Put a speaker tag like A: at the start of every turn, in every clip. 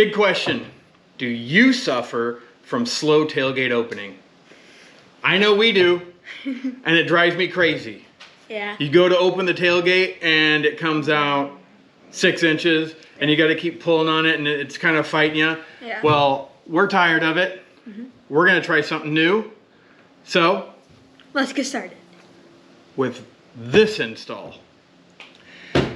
A: Big question. Do you suffer from slow tailgate opening? I know we do, and it drives me crazy.
B: Yeah.
A: You go to open the tailgate and it comes out 6 inches and you got to keep pulling on it and it's kind of fighting you.
B: Yeah.
A: Well, we're tired of it. We're going to try something new. So,
B: Let's get started.
A: With this install.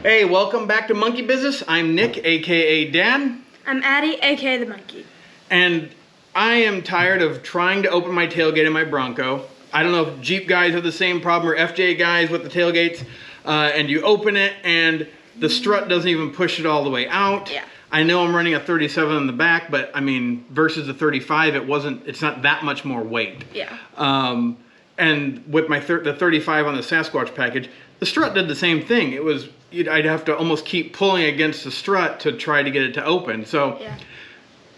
A: Hey, welcome back to Monkey Business. I'm Nick, aka Dan.
B: I'm Addie, aka the monkey.
A: And I am tired of trying to open my tailgate in my Bronco. I don't know if Jeep guys have the same problem or FJ guys with the tailgates. And you open it and the strut doesn't even push it all the way out.
B: Yeah.
A: I know I'm running a 37 in the back, but I mean, versus the 35, it's not that much more weight.
B: Yeah.
A: And with my the 35 on the Sasquatch package, the strut did the same thing. I'd have to almost keep pulling against the strut to try to get it to open. So
B: Yeah.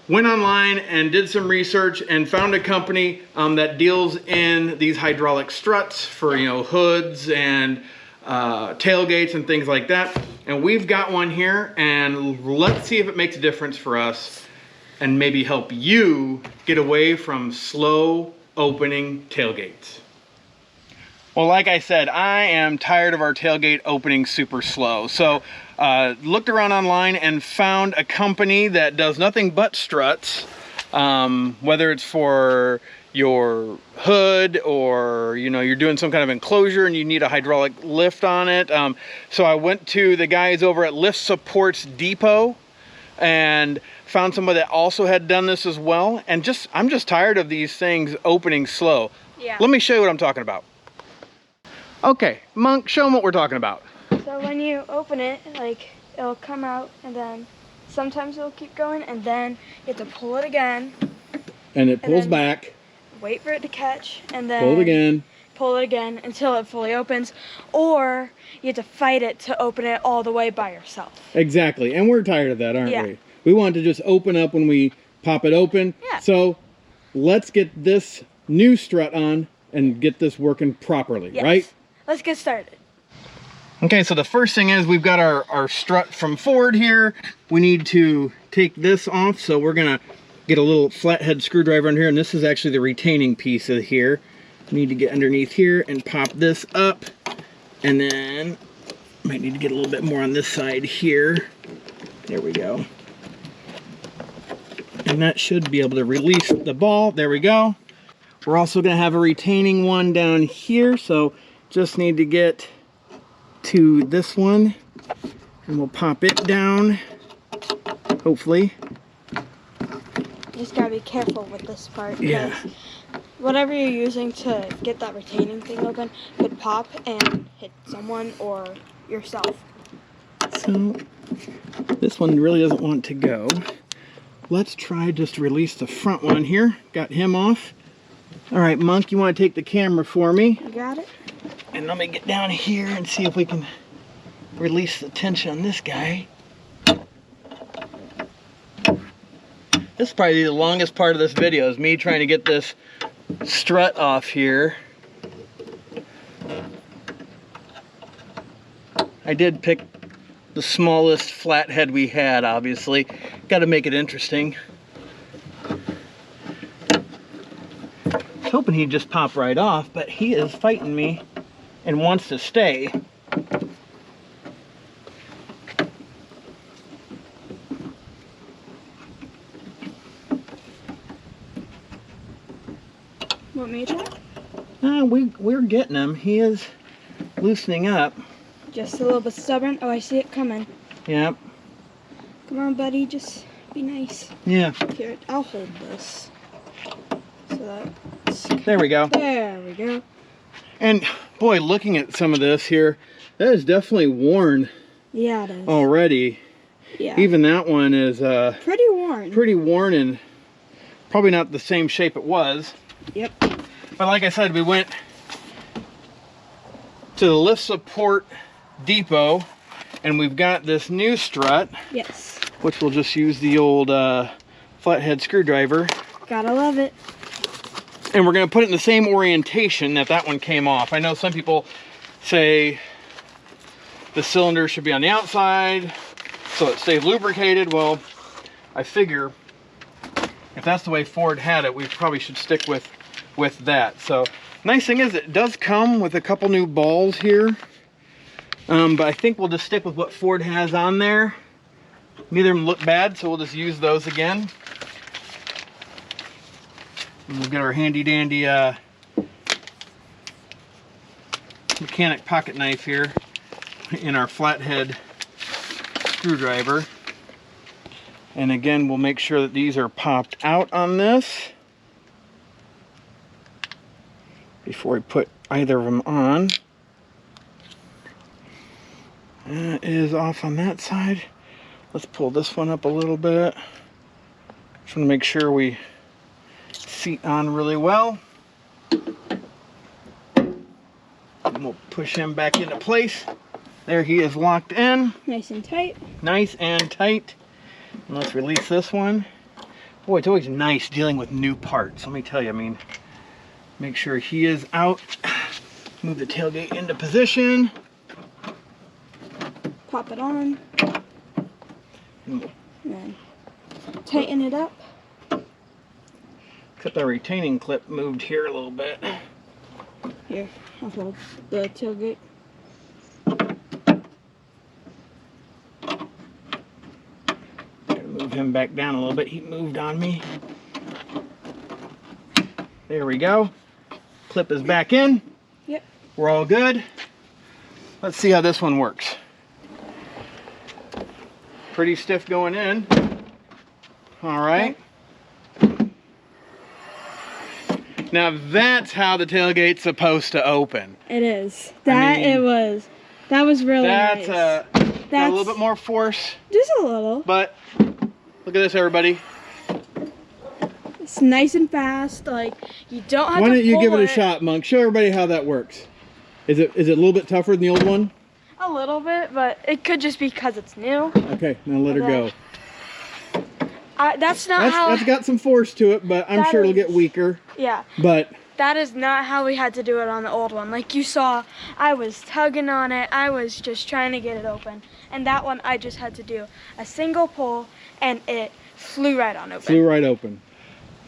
A: went online and did some research and found a company that deals in these hydraulic struts for hoods and tailgates and things like that. And we've got one here, and let's see if it makes a difference for us and maybe help you get away from slow opening tailgates. Well, like I said, I am tired of our tailgate opening super slow. So looked around online and found a company that does nothing but struts, whether it's for your hood or you're doing some kind of enclosure and you need a hydraulic lift on it. So I went to the guys over at Lift Supports Depot and found somebody that also had done this as well. And I'm just tired of these things opening slow.
B: Yeah.
A: Let me show you what I'm talking about. Okay, Monk, show them what we're talking about.
B: So when you open it, it'll come out, and then sometimes it'll keep going, and then you have to pull it again.
A: And it pulls
B: then
A: back.
B: Wait for it to catch, and then
A: Pull it again.
B: until it fully opens, or you have to fight it to open it all the way by yourself.
A: Exactly, and we're tired of that, aren't
B: Yeah.
A: we? We want to just open up when we pop it open.
B: Yeah.
A: So let's get this new strut on and get this working properly,
B: Yes.
A: right?
B: Let's get started.
A: Okay, so the first thing is we've got our strut from Ford here. We need to take this off, so we're gonna get a little flathead screwdriver in here, and this is actually the retaining piece of here. Need to get underneath here and pop this up, and then might need to get a little bit more on this side here. There we go. And that should be able to release the ball. There we go. We're also gonna have a retaining one down here, so just need to get to this one and we'll pop it down, hopefully.
B: You just gotta be careful with this part.
A: Yeah.
B: Because whatever you're using to get that retaining thing open could pop and hit someone or yourself.
A: So this one really doesn't want to go. Let's try just to release the front one here. Got him off. All right, Monk, you want to take the camera for me?
B: You got it?
A: And let me get down here and see if we can release the tension on this guy. This is probably the longest part of this video, is me trying to get this strut off here. I did pick the smallest flathead we had, obviously. Got to make it interesting. I was hoping he'd just pop right off, but he is fighting me and wants to stay.
B: Want me to try?
A: We're getting him. He is loosening up.
B: Just a little bit stubborn. Oh, I see it coming.
A: Yep.
B: Come on, buddy. Just be nice.
A: Yeah.
B: Here, I'll hold this. So that's...
A: There we go.
B: There we go.
A: And boy, looking at some of this here, that is definitely worn
B: Yeah, it is.
A: already.
B: Yeah.
A: Even that one is
B: pretty worn.
A: pretty worn and probably not the same shape it was.
B: Yep.
A: But like I said, we went to the Lift Support Depot and we've got this new strut.
B: Yes.
A: Which we'll just use the old flathead screwdriver.
B: Gotta love it.
A: And we're going to put it in the same orientation that one came off. I know some people say the cylinder should be on the outside so it stays lubricated. Well, I figure if that's the way Ford had it, we probably should stick with that. So nice thing is it does come with a couple new balls here, but I think we'll just stick with what Ford has on there. Neither of them look bad, so we'll just use those again. And we'll get our handy dandy mechanic pocket knife here in our flathead screwdriver. And again, we'll make sure that these are popped out on this before we put either of them on. That is off on that side. Let's pull this one up a little bit. Just want to make sure we seat on really well. And we'll push him back into place. There he is locked in.
B: Nice and tight.
A: Nice and tight. And let's release this one. Boy, it's always nice dealing with new parts. Let me tell you, I mean, make sure he is out. Move the tailgate into position.
B: Pop it on. And then tighten it up.
A: Except our retaining clip moved here a little bit.
B: Here, I'll hold the tailgate.
A: Move him back down a little bit. He moved on me. There we go. Clip is back in.
B: Yep.
A: We're all good. Let's see how this one works. Pretty stiff going in. All right. Now that's how the tailgate's supposed to open.
B: It is. That was really nice.
A: Got a little bit more force.
B: Just a little.
A: But look at this, everybody.
B: It's nice and fast. Like, you don't have to
A: Why don't you
B: pull
A: give it a shot, Monk? Show everybody how that works. Is it a little bit tougher than the old one?
B: A little bit, but it could just be because it's new.
A: Okay, now let her go.
B: That's
A: got some force to it, but I'm sure it'll get weaker.
B: Yeah.
A: But
B: that is not how we had to do it on the old one. Like you saw, I was tugging on it. I was just trying to get it open. And that one, I just had to do a single pull, and it flew right on open.
A: Flew right open.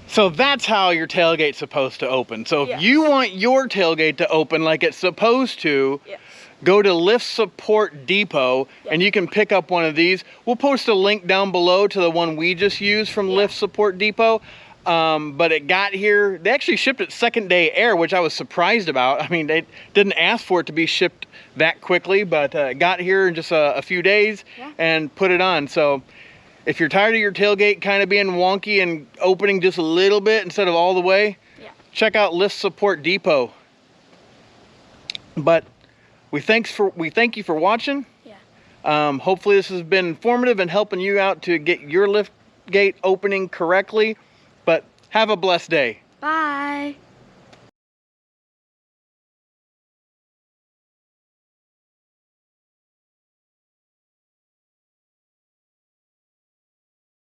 A: So that's how your tailgate's supposed to open. So if you want your tailgate to open like it's supposed to, go to Lift Support Depot and you can pick up one of these. We'll post a link down below to the one we just used from Lift Support Depot. But it got here, they actually shipped it second day air, which I was surprised about. I mean, they didn't ask for it to be shipped that quickly, but it got here in just a few days and put it on. So if you're tired of your tailgate kind of being wonky and opening just a little bit instead of all the way, check out Lift Support Depot. But we thank you for watching. Hopefully this has been informative and helping you out to get your lift gate opening correctly. But have a blessed day.
B: Bye.